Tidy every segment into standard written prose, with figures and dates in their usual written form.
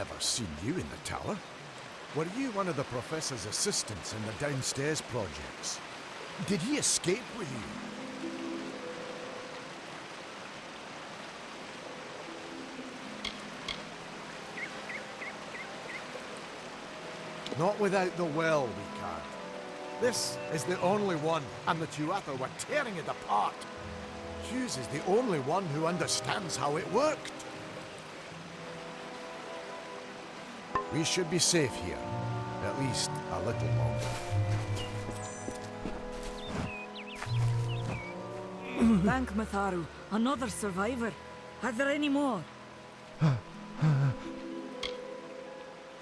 never seen you in the tower. Were you one of the Professor's assistants in the downstairs projects? Did he escape with you? Not without the well, we can't. This is the only one, and the Tuatha were tearing it apart. Hughes is the only one who understands how it worked. We should be safe here, at least a little longer. Thank Matharu, another survivor. Are there any more? I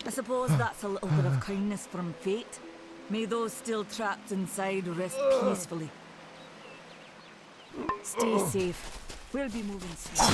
suppose that's a little bit of kindness from fate. May those still trapped inside rest peacefully. Stay safe. We'll be moving soon.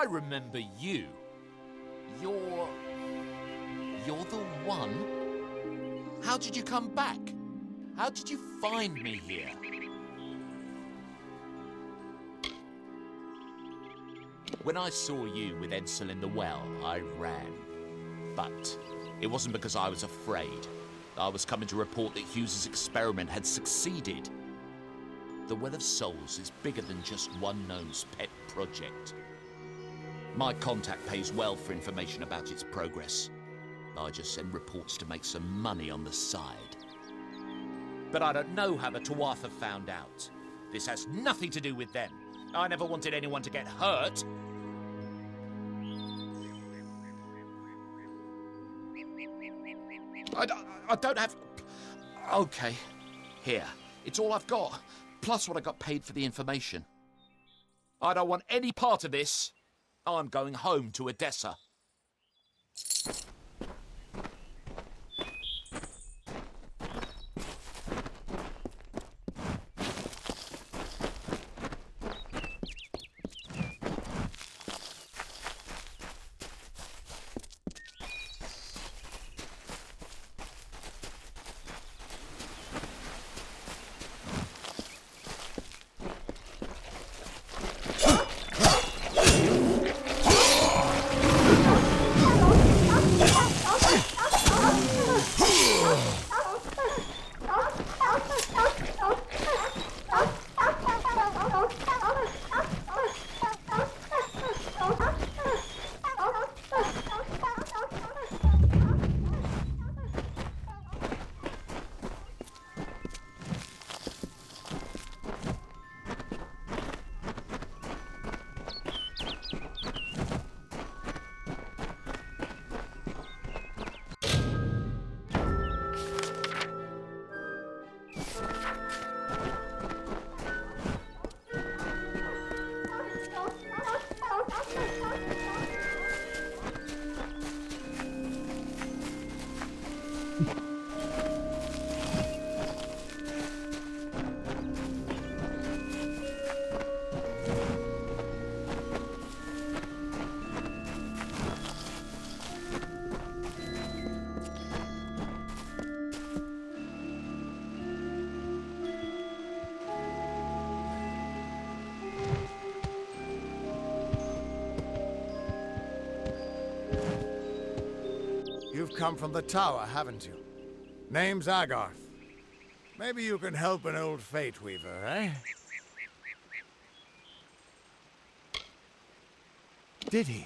Remember you. You're the one? How did you come back? How did you find me here? When I saw you with Edsel in the well, I ran. But it wasn't because I was afraid. I was coming to report that Hughes's experiment had succeeded. The Well of Souls is bigger than just One Gnome's pet project. My contact pays well for information about its progress. I just send reports to make some money on the side. But I don't know how the Tuatha found out. This has nothing to do with them. I never wanted anyone to get hurt. I don't have... Okay, here. It's all I've got, plus what I got paid for the information. I don't want any part of this. I'm going home to Odessa. come from the tower, haven't you? Name's Agarth. Maybe you can help an old Fateweaver, eh? Did he?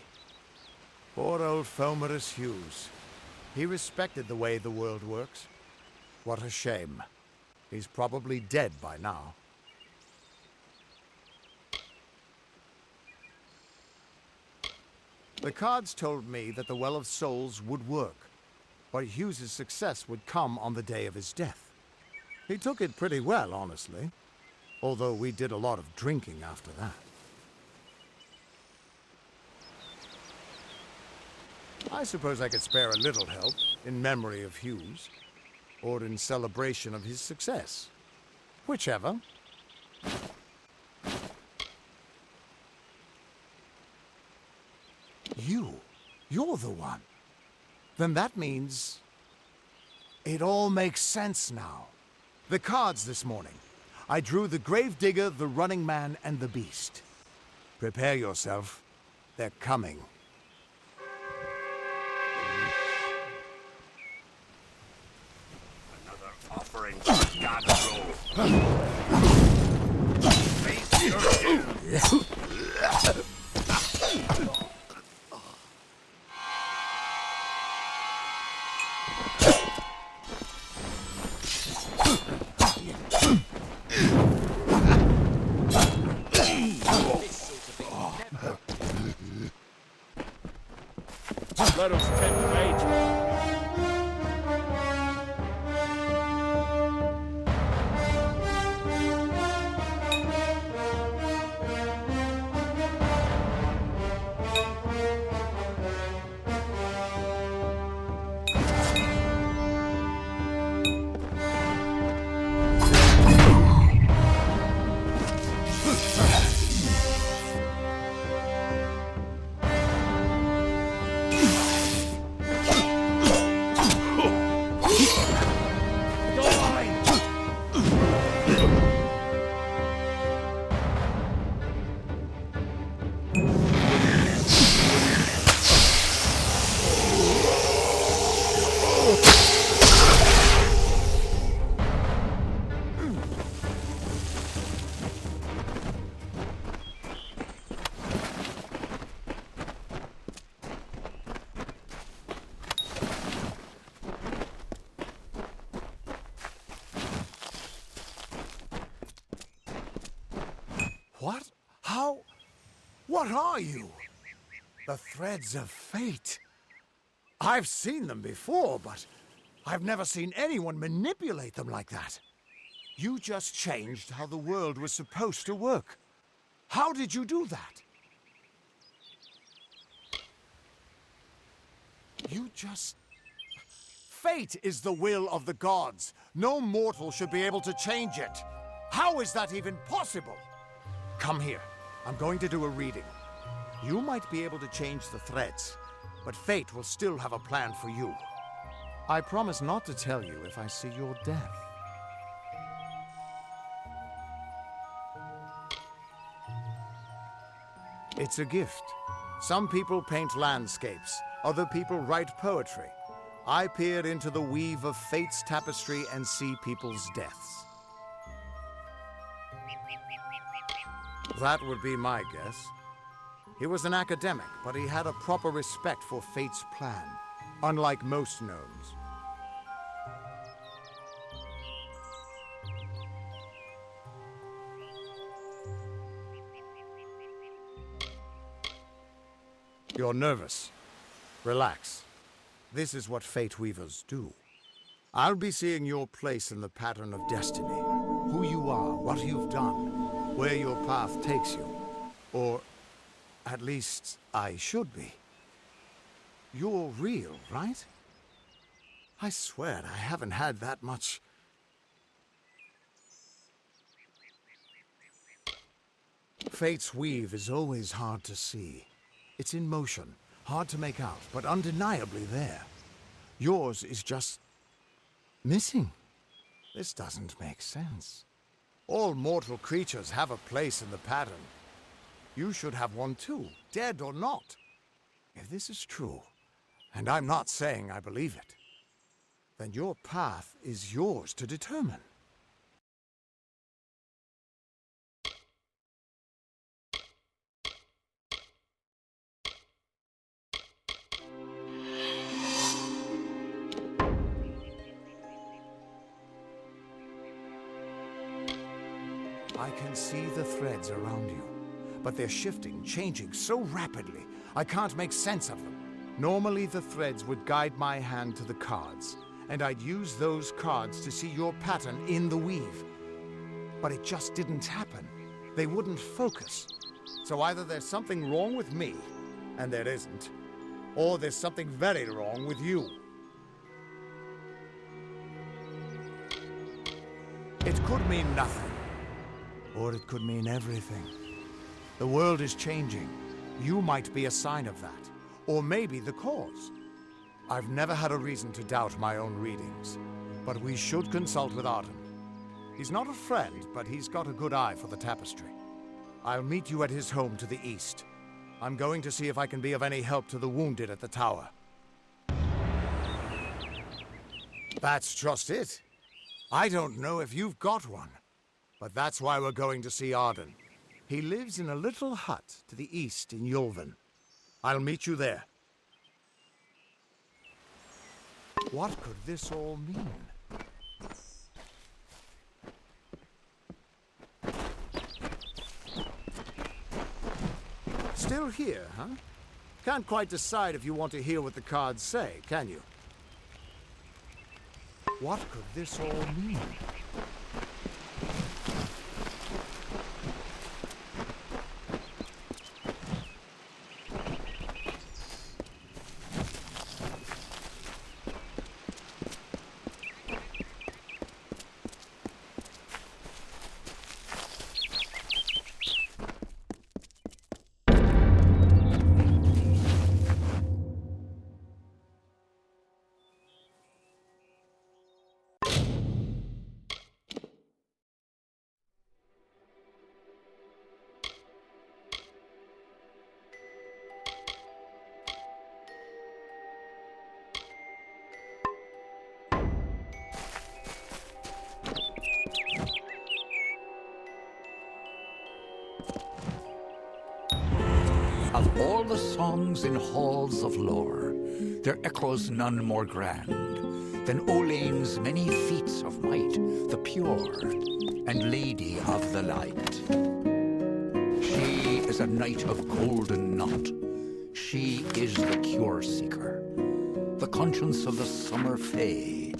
Poor old Fomerus Hughes. He respected the way the world works. What a shame. He's probably dead by now. The cards told me that the Well of Souls would work, but Hughes's success would come on the day of his death. He took it pretty well, honestly, although we did a lot of drinking after that. I suppose I could spare a little help in memory of Hughes, or in celebration of his success. Whichever. You're the one. Then that means... it all makes sense now. The cards this morning. I drew the Gravedigger, the Running Man, and the Beast. Prepare yourself. They're coming. Another offering for God's roll. Face your doom. Let us tempt fate. What? How? What are you? The threads of fate. I've seen them before, but I've never seen anyone manipulate them like that. You just changed how the world was supposed to work. How did you do that? You just... Fate is the will of the gods. No mortal should be able to change it. How is that even possible? Come here. I'm going to do a reading. You might be able to change the threads, but fate will still have a plan for you. I promise not to tell you if I see your death. It's a gift. Some people paint landscapes, other people write poetry. I peer into the weave of fate's tapestry and see people's deaths. That would be my guess. He was an academic, but he had a proper respect for fate's plan, unlike most gnomes. You're nervous. Relax. This is what Fateweavers do. I'll be seeing your place in the pattern of destiny. Who you are, what you've done, where your path takes you. Or, at least, I should be. You're real, right? I swear I haven't had that much... Fate's weave is always hard to see. It's in motion, hard to make out, but undeniably there. Yours is just... missing. This doesn't make sense. All mortal creatures have a place in the pattern. You should have one too, dead or not. If this is true, And I'm not saying I believe it. Then your path is yours to determine. I can see the threads around you, but they're shifting, changing so rapidly, I can't make sense of them. Normally the threads would guide my hand to the cards, and I'd use those cards to see your pattern in the weave. But it just didn't happen. They wouldn't focus. So either there's something wrong with me, and there isn't, or there's something very wrong with you. It could mean nothing. Or it could mean everything. The world is changing. You might be a sign of that. Or maybe the cause. I've never had a reason to doubt my own readings. But we should consult with Arden. He's not a friend, but he's got a good eye for the tapestry. I'll meet you at his home to the east. I'm going to see if I can be of any help to the wounded at the tower. That's just it. I don't know if you've got one. But that's why we're going to see Arden. He lives in a little hut to the east in Yulven. I'll meet you there. What could this all mean? Still here, huh? Can't quite decide if you want to hear what the cards say, can you? What could this all mean? Of all the songs in halls of lore, there echoes none more grand than Olæn's many feats of might, the pure and lady of the light. She is a knight of golden knot. She is the cure seeker, the conscience of the summer fae.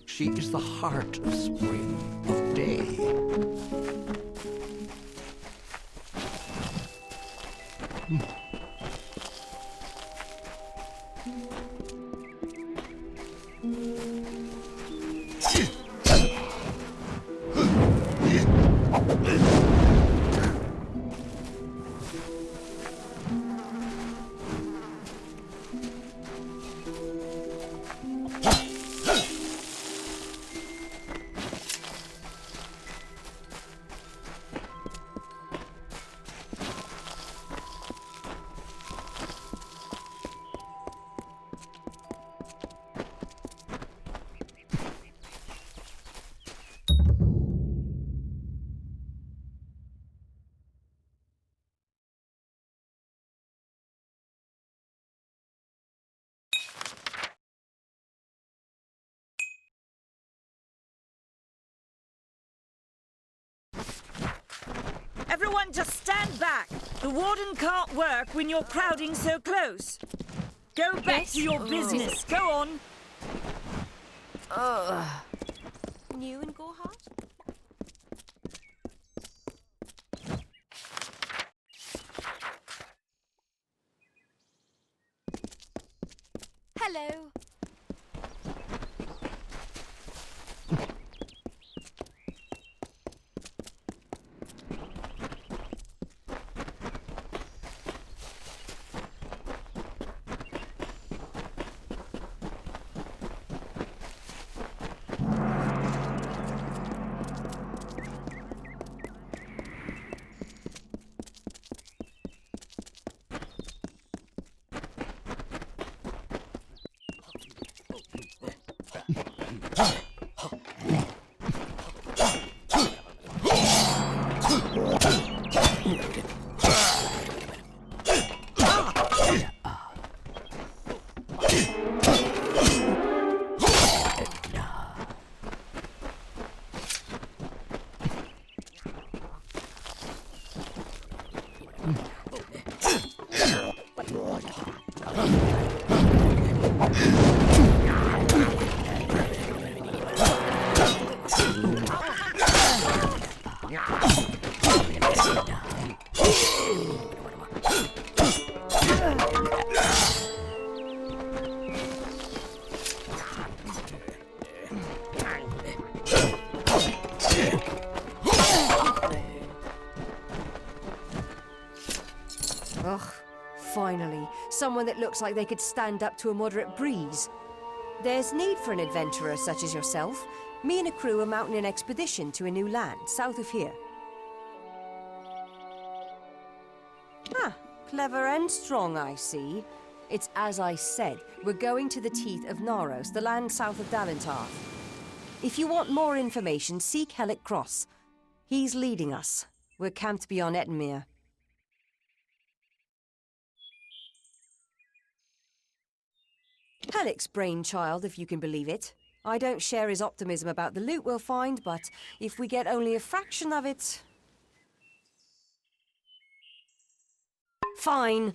She is the heart of spring, of day. Everyone just stand back. The warden can't work when you're crowding so close. Go back to your business. Go on. New in Gorhart? Hello. Ugh, finally, someone that looks like they could stand up to a moderate breeze. There's need for an adventurer such as yourself. Me and a crew are mounting an expedition to a new land, south of here. Ah, clever and strong, I see. It's as I said, we're going to the teeth of Naros, the land south of Dellach. If you want more information, seek Hellick Cross. He's leading us. We're camped beyond Ettenmere. Hellick's brainchild, if you can believe it. I don't share his optimism about the loot we'll find, but if we get only a fraction of it... Fine.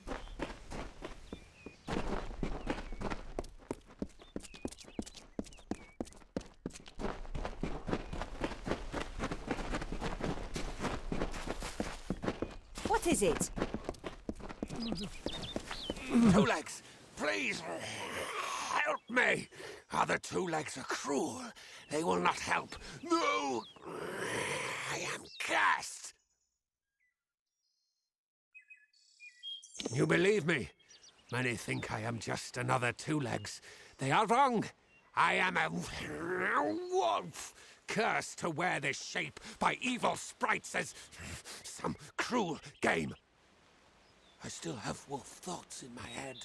What is it? Two legs, please. Help me! Other two legs are cruel. They will not help. No! I am cursed! You believe me? Many think I am just another two legs. They are wrong. I am a wolf, cursed to wear this shape by evil sprites as some cruel game. I still have wolf thoughts in my head.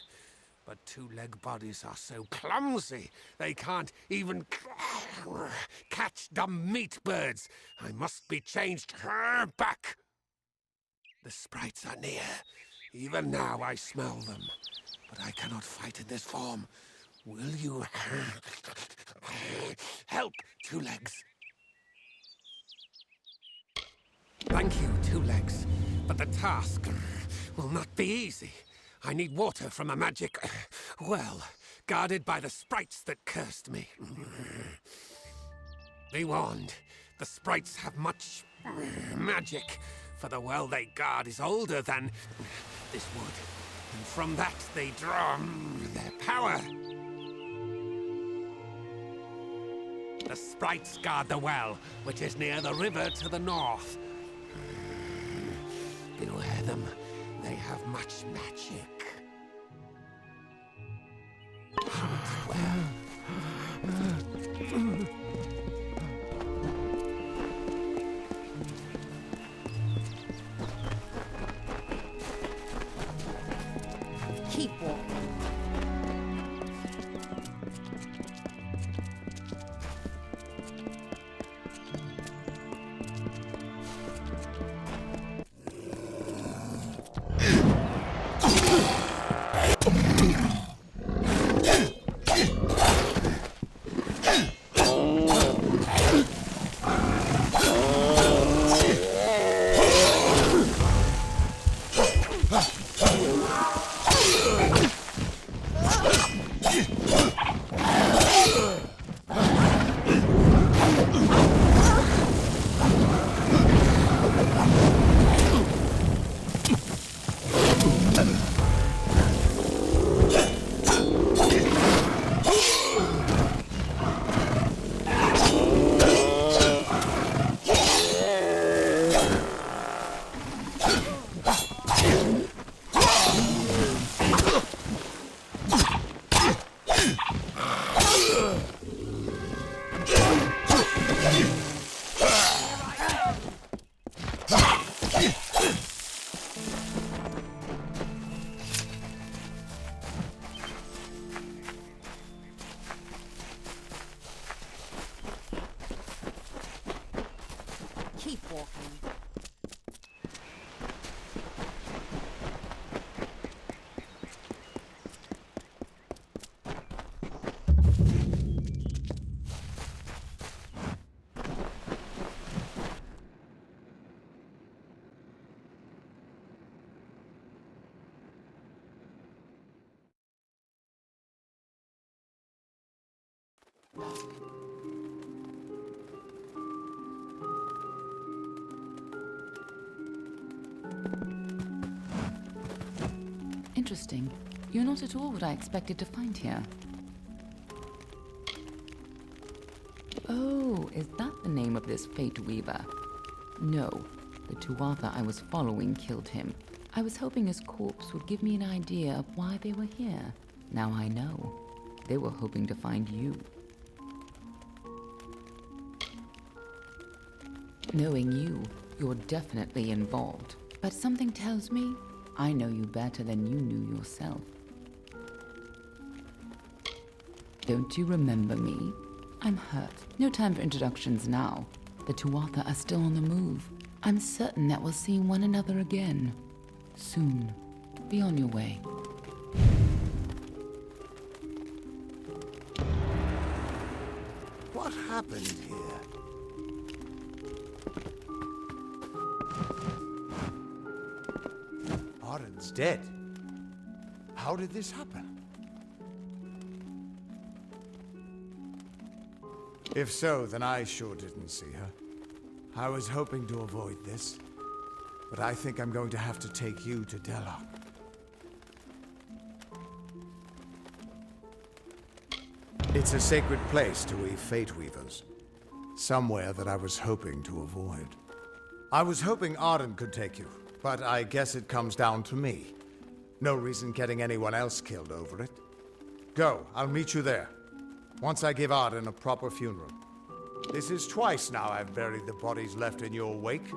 But two-leg bodies are so clumsy, they can't even catch dumb meat birds. I must be changed back. The sprites are near. Even now I smell them. But I cannot fight in this form. Will you help, Two Legs? Thank you, Two Legs. But the task will not be easy. I need water from a magic well, guarded by the sprites that cursed me. Be warned, the sprites have much magic, for the well they guard is older than this wood, and from that they draw their power. The sprites guard the well, which is near the river to the north. Beware them. They have much magic. Hunt well. Keep walking. Keep walking. Interesting. You're not at all what I expected to find here. Oh, is that the name of this Fateweaver? No, the Tuatha I was following killed him. I was hoping his corpse would give me an idea of why they were here. Now I know. They were hoping to find you. Knowing you, you're definitely involved. But something tells me I know you better than you knew yourself. Don't you remember me? I'm hurt. No time for introductions now. The Tuatha are still on the move. I'm certain that we'll see one another again. Soon. Be on your way. What happened here? Arden's dead. How did this happen? If so, then I sure didn't see her. I was hoping to avoid this, but I think I'm going to have to take you to Dellach. It's a sacred place to we Fateweavers. Somewhere that I was hoping to avoid. I was hoping Arden could take you, but I guess it comes down to me. No reason getting anyone else killed over it. Go, I'll meet you there. Once I give Arden a proper funeral. This is twice now I've buried the bodies left in your wake.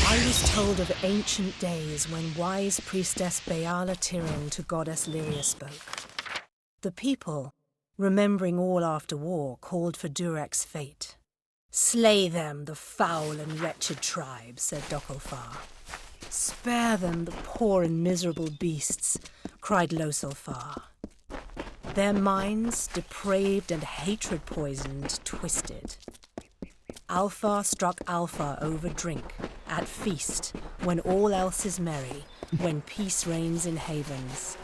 I was told of ancient days when wise priestess Beala Tirin to goddess Lyria spoke. The people, remembering all after war, called for Durek's fate. "Slay them, the foul and wretched tribe," said Dokalfar. "Spare them, the poor and miserable beasts," cried Losalfar. Their minds, depraved and hatred-poisoned, twisted. Alpha struck Alpha over drink, at feast, when all else is merry, when peace reigns in havens.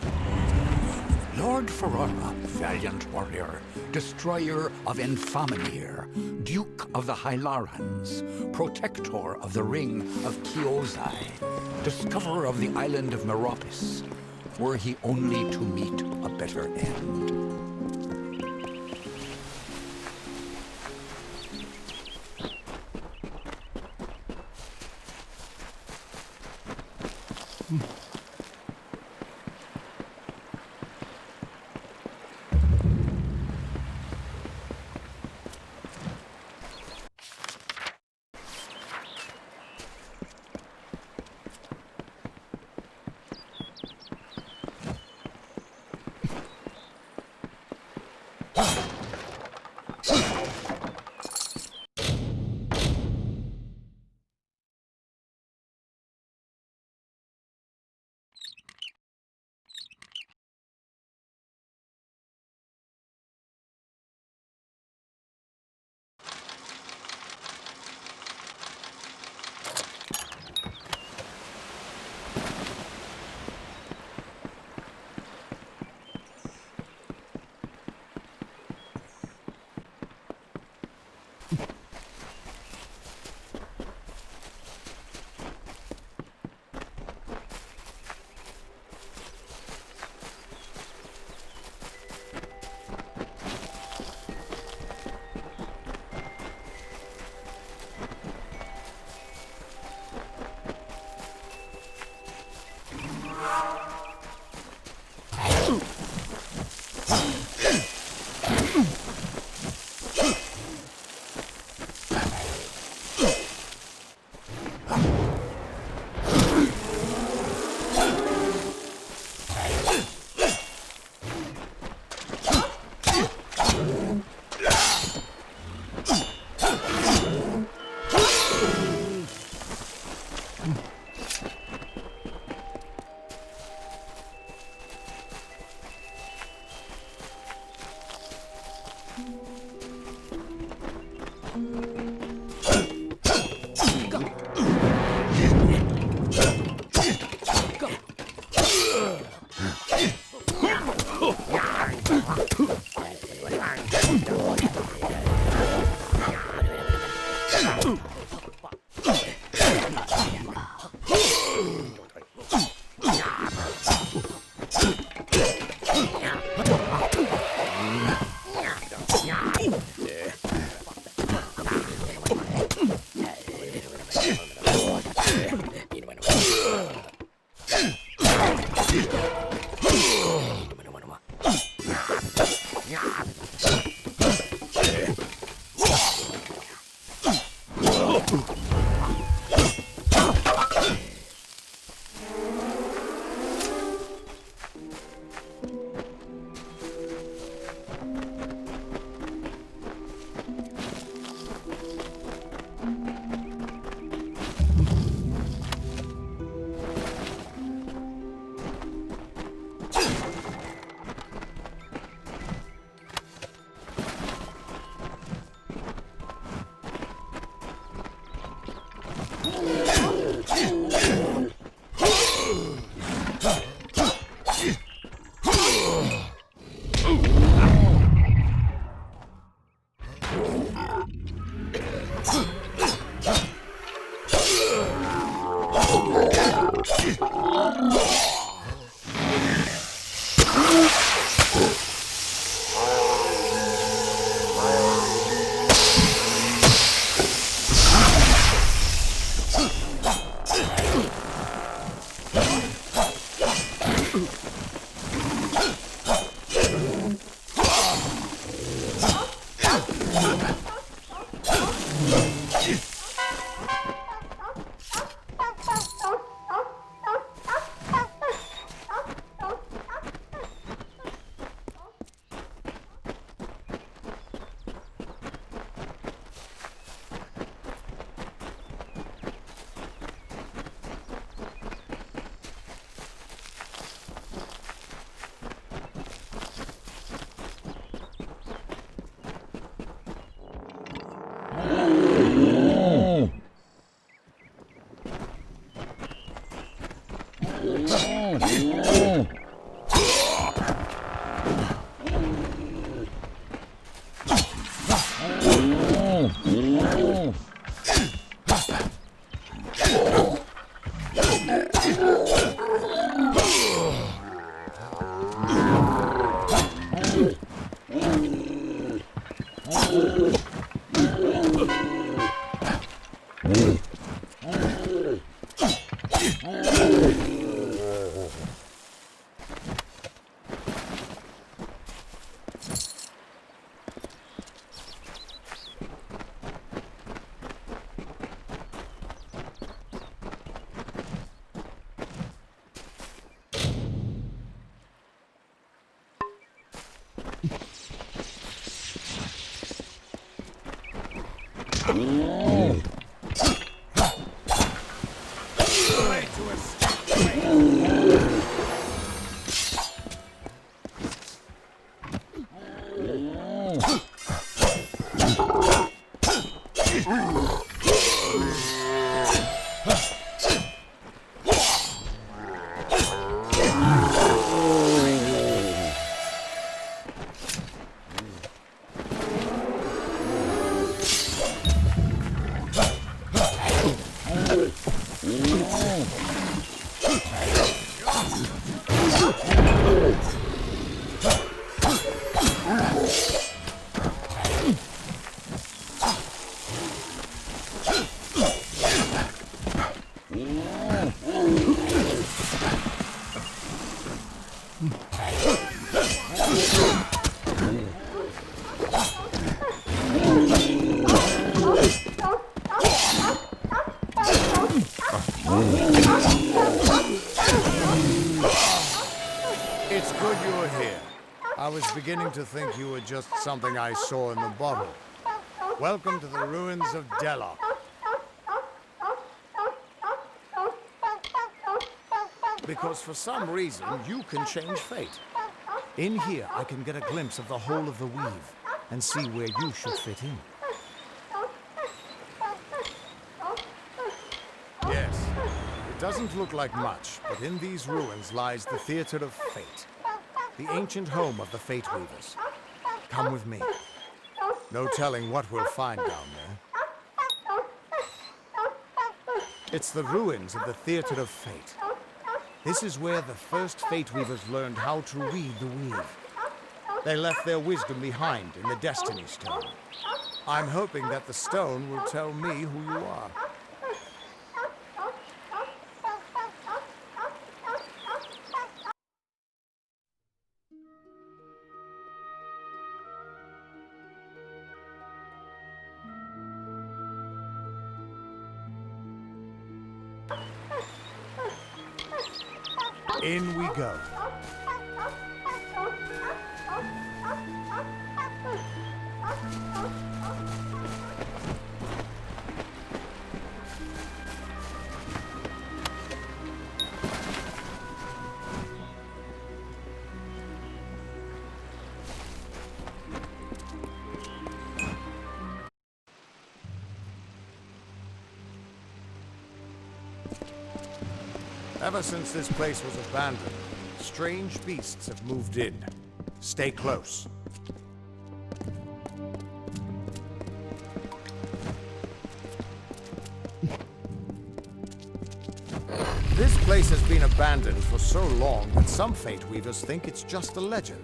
Lord Ferrara, valiant warrior, destroyer of Enfaminir, Duke of the Hylarans, protector of the Ring of Kiozai, discoverer of the island of Meropis, were he only to meet a better end. It's good you're here. I was beginning to think you were just something I saw in the bottle. Welcome to the ruins of Dellach. Because for some reason, you can change fate. In here, I can get a glimpse of the whole of the weave and see where you should fit in. Yes, it doesn't look like much, but in these ruins lies the Theater of Fate, the ancient home of the Fateweavers. Come with me. No telling what we'll find down there. It's the ruins of the Theater of Fate. This is where the first Fateweavers learned how to read the weave. They left their wisdom behind in the Destiny Stone. I'm hoping that the stone will tell me who you are. In we go. Ever since this place was abandoned, strange beasts have moved in. Stay close. This place has been abandoned for so long that some Fateweavers think it's just a legend.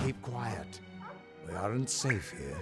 Keep quiet. We aren't safe here.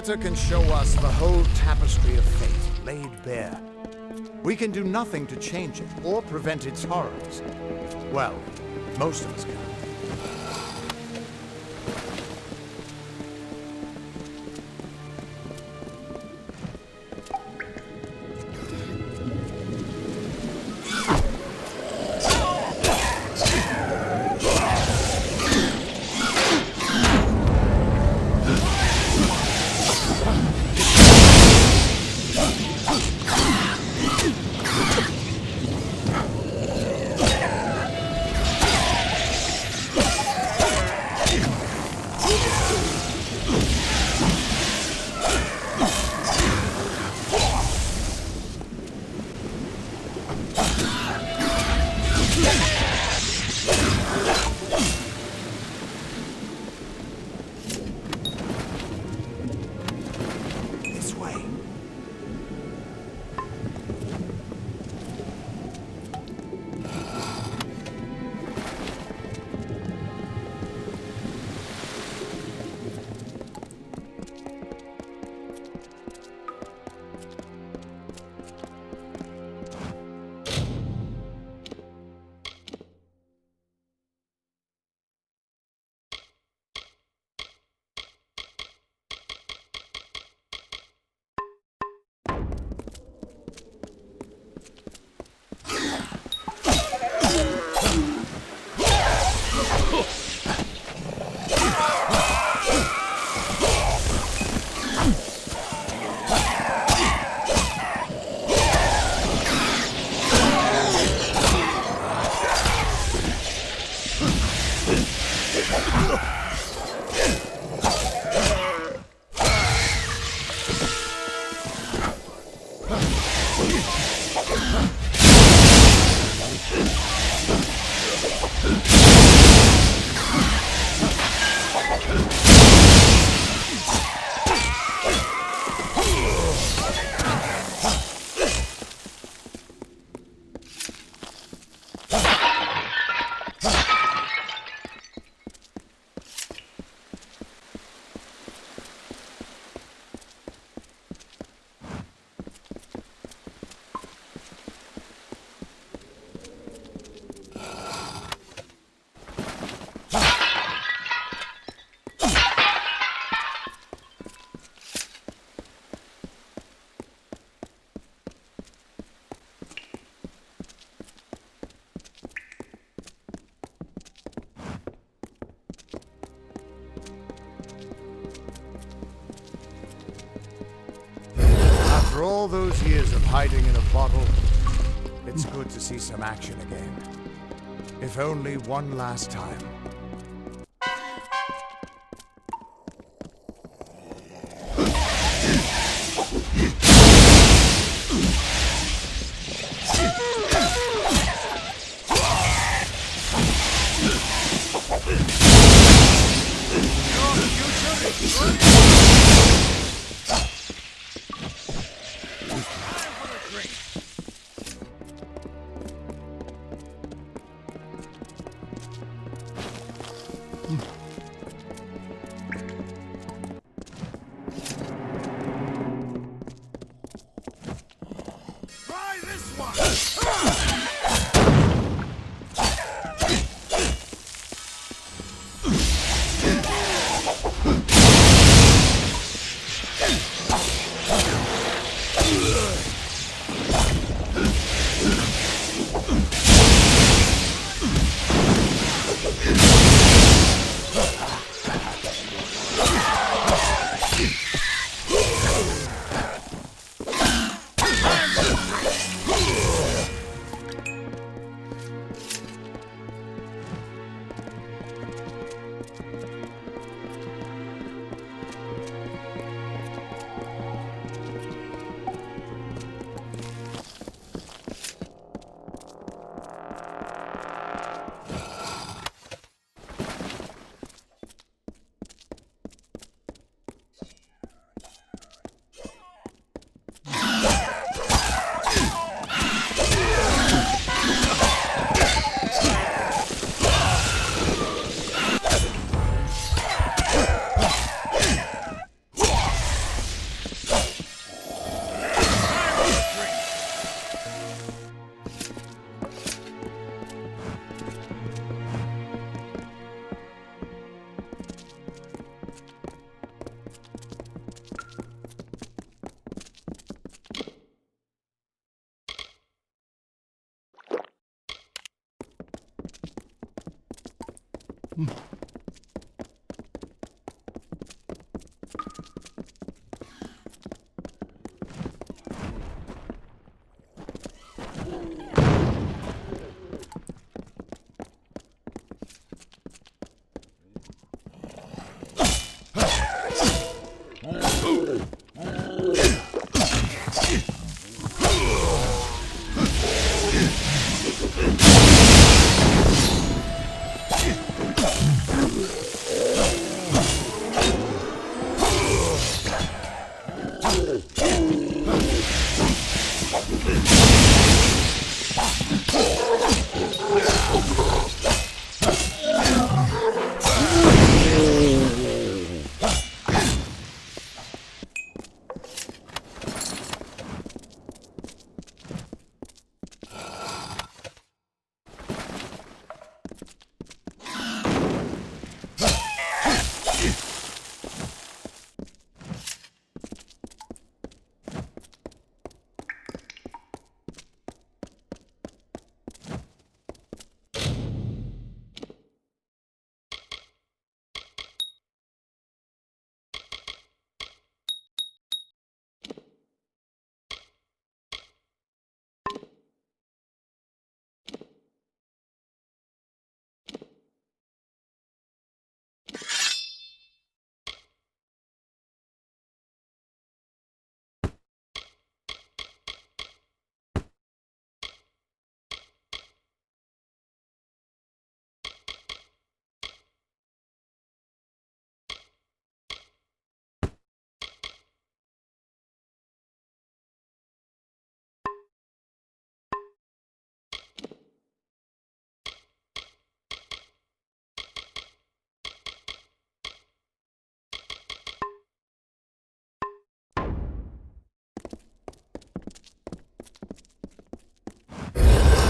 theater can show us the whole tapestry of fate laid bare. We can do nothing to change it or prevent its horrors. Well, most of us can. After all those years of hiding in a bottle, it's good to see some action again. If only one last time.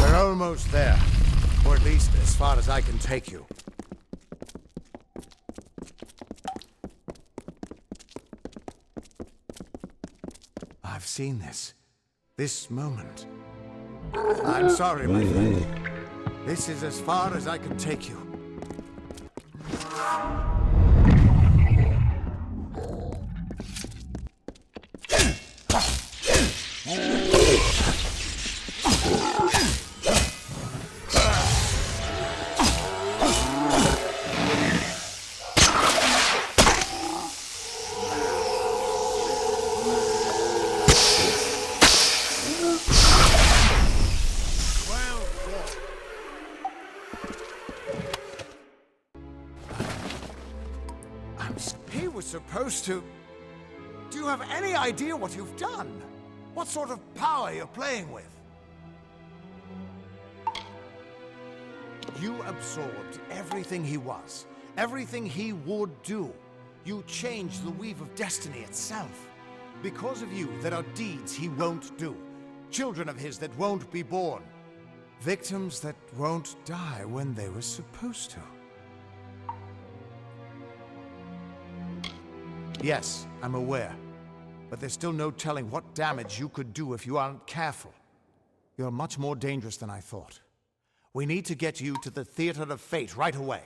We're almost there. Or at least as far as I can take you. I've seen this. This moment. I'm sorry, my friend. This is as far as I can take you. He was supposed to... Do you have any idea what you've done? What sort of power you're playing with? You absorbed everything he was, everything he would do. You changed the weave of destiny itself. Because of you, there are deeds he won't do. Children of his that won't be born. Victims that won't die when they were supposed to. Yes, I'm aware. But there's still no telling what damage you could do if you aren't careful. You're much more dangerous than I thought. We need to get you to the Theater of Fate right away.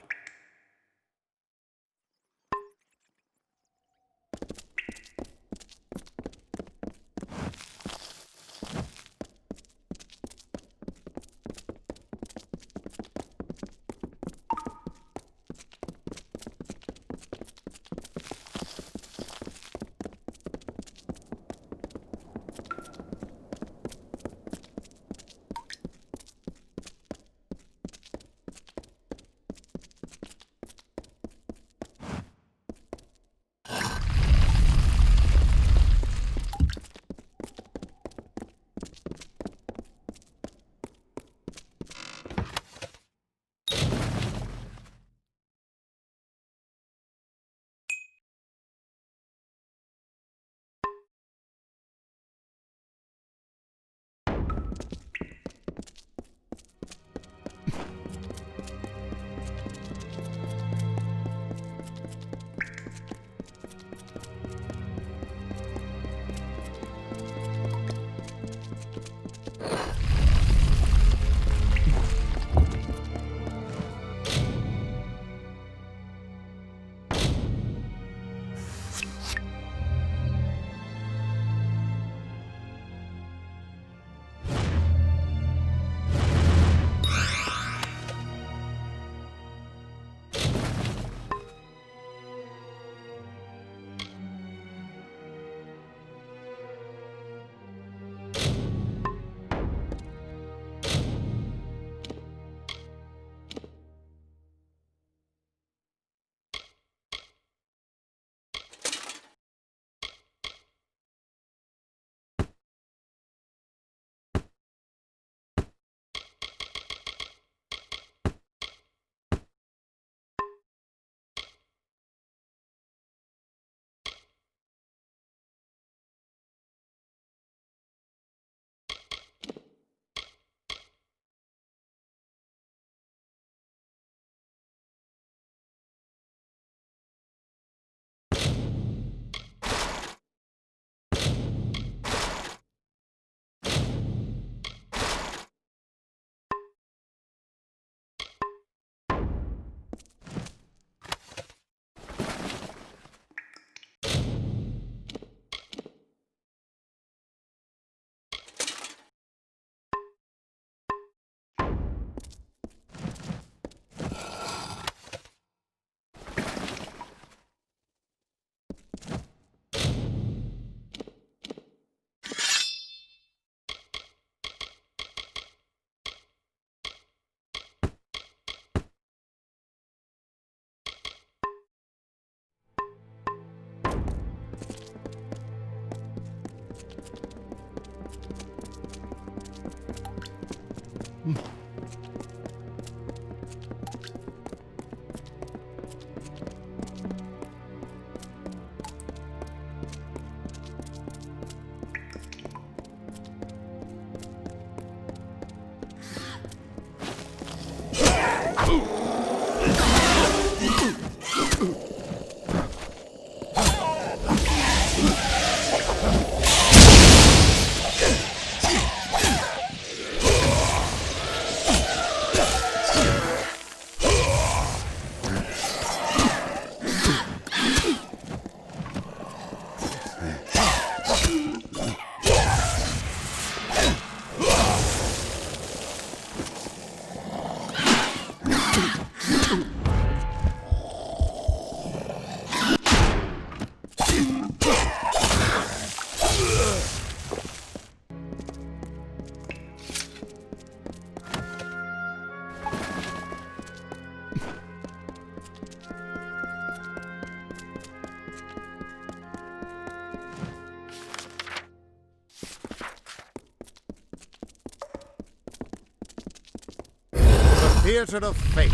Theater of Fate.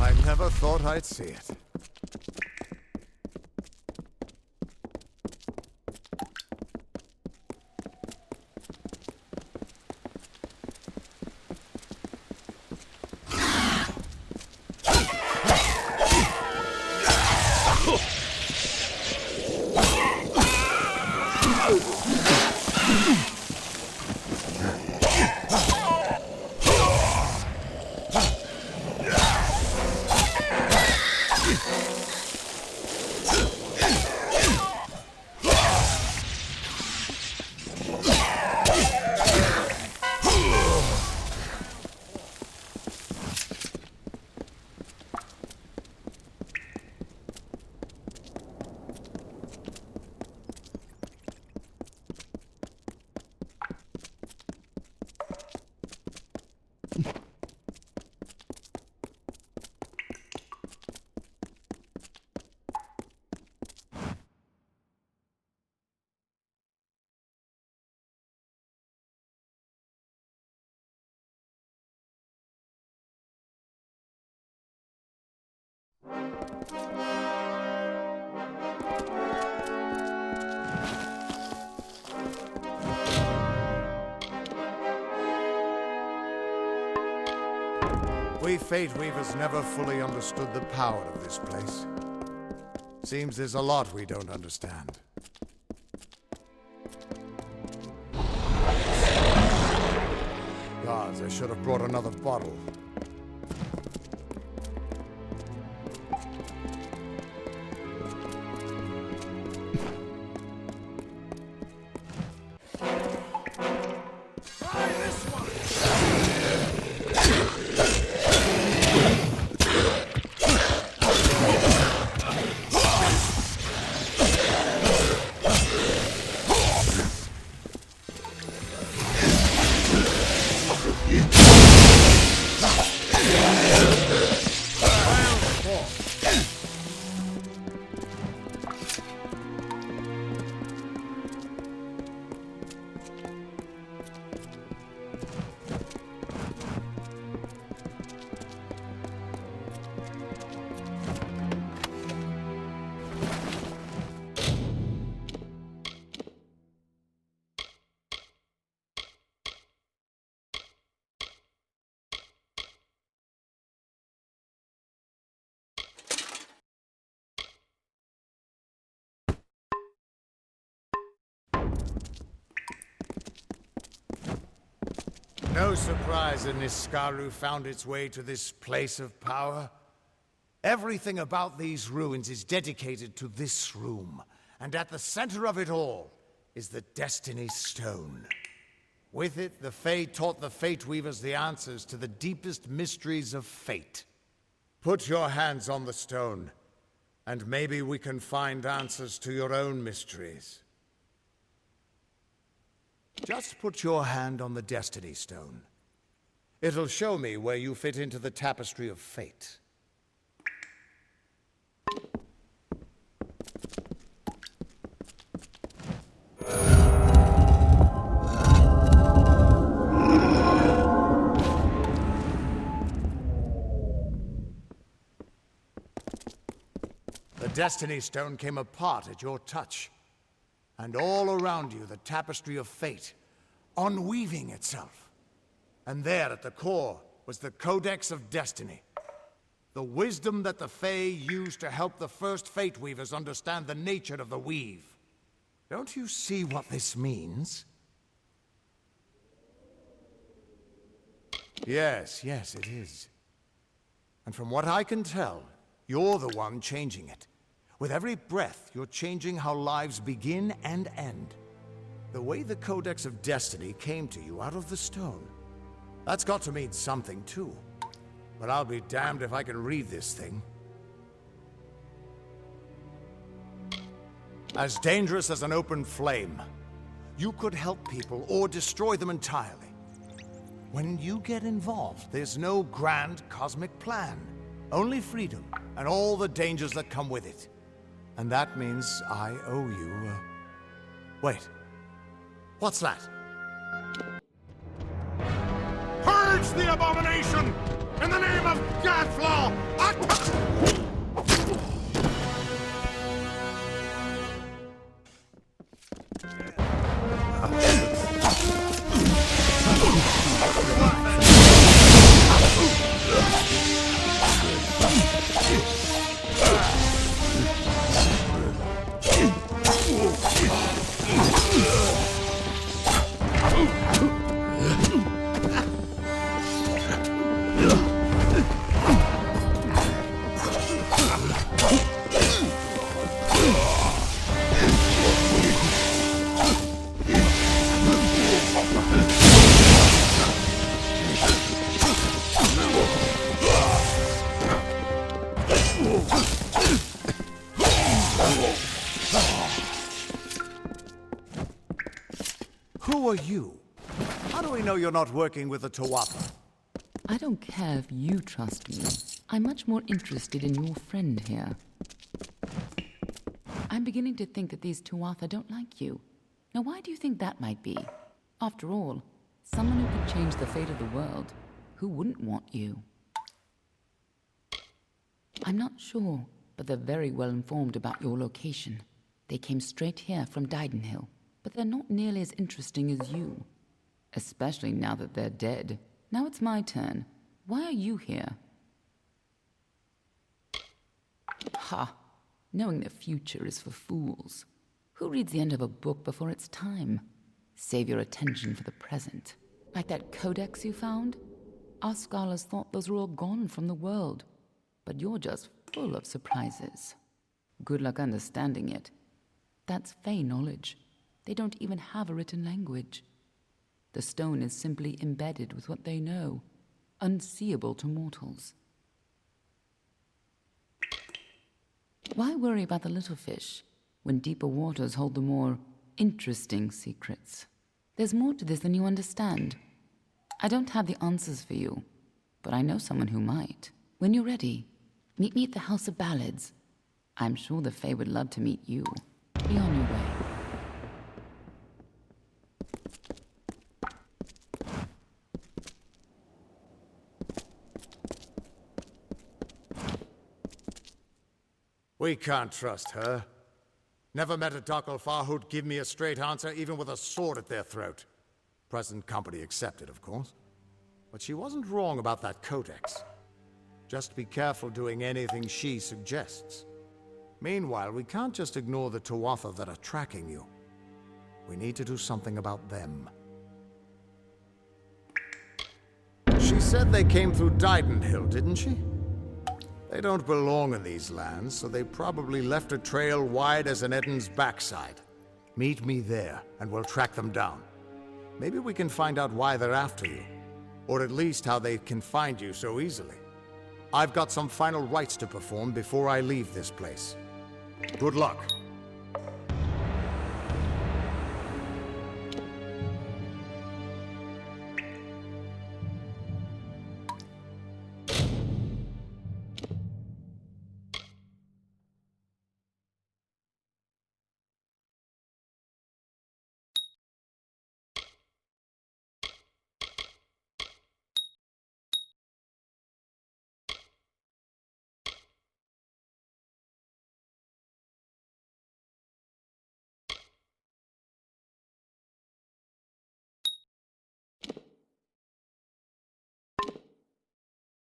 I never thought I'd see it. We Fateweavers never fully understood the power of this place. Seems there's a lot we don't understand. Gods, I should have brought another bottle. No surprise that Niskaru found its way to this place of power. Everything about these ruins is dedicated to this room, and at the center of it all is the Destiny Stone. With it, the Fae taught the Fateweavers the answers to the deepest mysteries of fate. Put your hands on the stone, and maybe we can find answers to your own mysteries. Just put your hand on the Destiny Stone. It'll show me where you fit into the tapestry of fate. Destiny Stone came apart at your touch. And all around you, the tapestry of fate, unweaving itself. And there at the core was the Codex of Destiny. The wisdom that the Fae used to help the first Fateweavers understand the nature of the weave. Don't you see what this means? Yes, it is. And from what I can tell, you're the one changing it. With every breath, you're changing how lives begin and end. The way the Codex of Destiny came to you out of the stone. That's got to mean something, too. But I'll be damned if I can read this thing. As dangerous as an open flame. You could help people or destroy them entirely. When you get involved, there's no grand cosmic plan. Only freedom and all the dangers that come with it. And that means I owe you, Wait. What's that? Purge the abomination! In the name of Gadflaw! Who are you? How do we know you're not working with the Tuatha? I don't care if you trust me. I'm much more interested in your friend here. I'm beginning to think that these Tuatha don't like you. Now, why do you think that might be? After all, someone who could change the fate of the world, who wouldn't want you? I'm not sure, but they're very well informed about your location. They came straight here from Didenhill, but they're not nearly as interesting as you. Especially now that they're dead. Now it's my turn. Why are you here? Ha! Knowing the future is for fools. Who reads the end of a book before it's time? Save your attention for the present. Like that codex you found? Our scholars thought those were all gone from the world. But you're just full of surprises. Good luck understanding it. That's Fae knowledge. They don't even have a written language. The stone is simply embedded with what they know, unseeable to mortals. Why worry about the little fish, when deeper waters hold the more interesting secrets? There's more to this than you understand. I don't have the answers for you, but I know someone who might. When you're ready, meet me at the House of Ballads. I'm sure the Fae would love to meet you. Be on your way. We can't trust her. Never met a Docklefar who'd give me a straight answer, even with a sword at their throat. Present company accepted, of course. But she wasn't wrong about that codex. Just be careful doing anything she suggests. Meanwhile, we can't just ignore the Tuatha that are tracking you. We need to do something about them. She said they came through Didenhill, didn't she? They don't belong in these lands, so they probably left a trail wide as an Eden's backside. Meet me there, and we'll track them down. Maybe we can find out why they're after you. Or at least how they can find you so easily. I've got some final rites to perform before I leave this place. Good luck.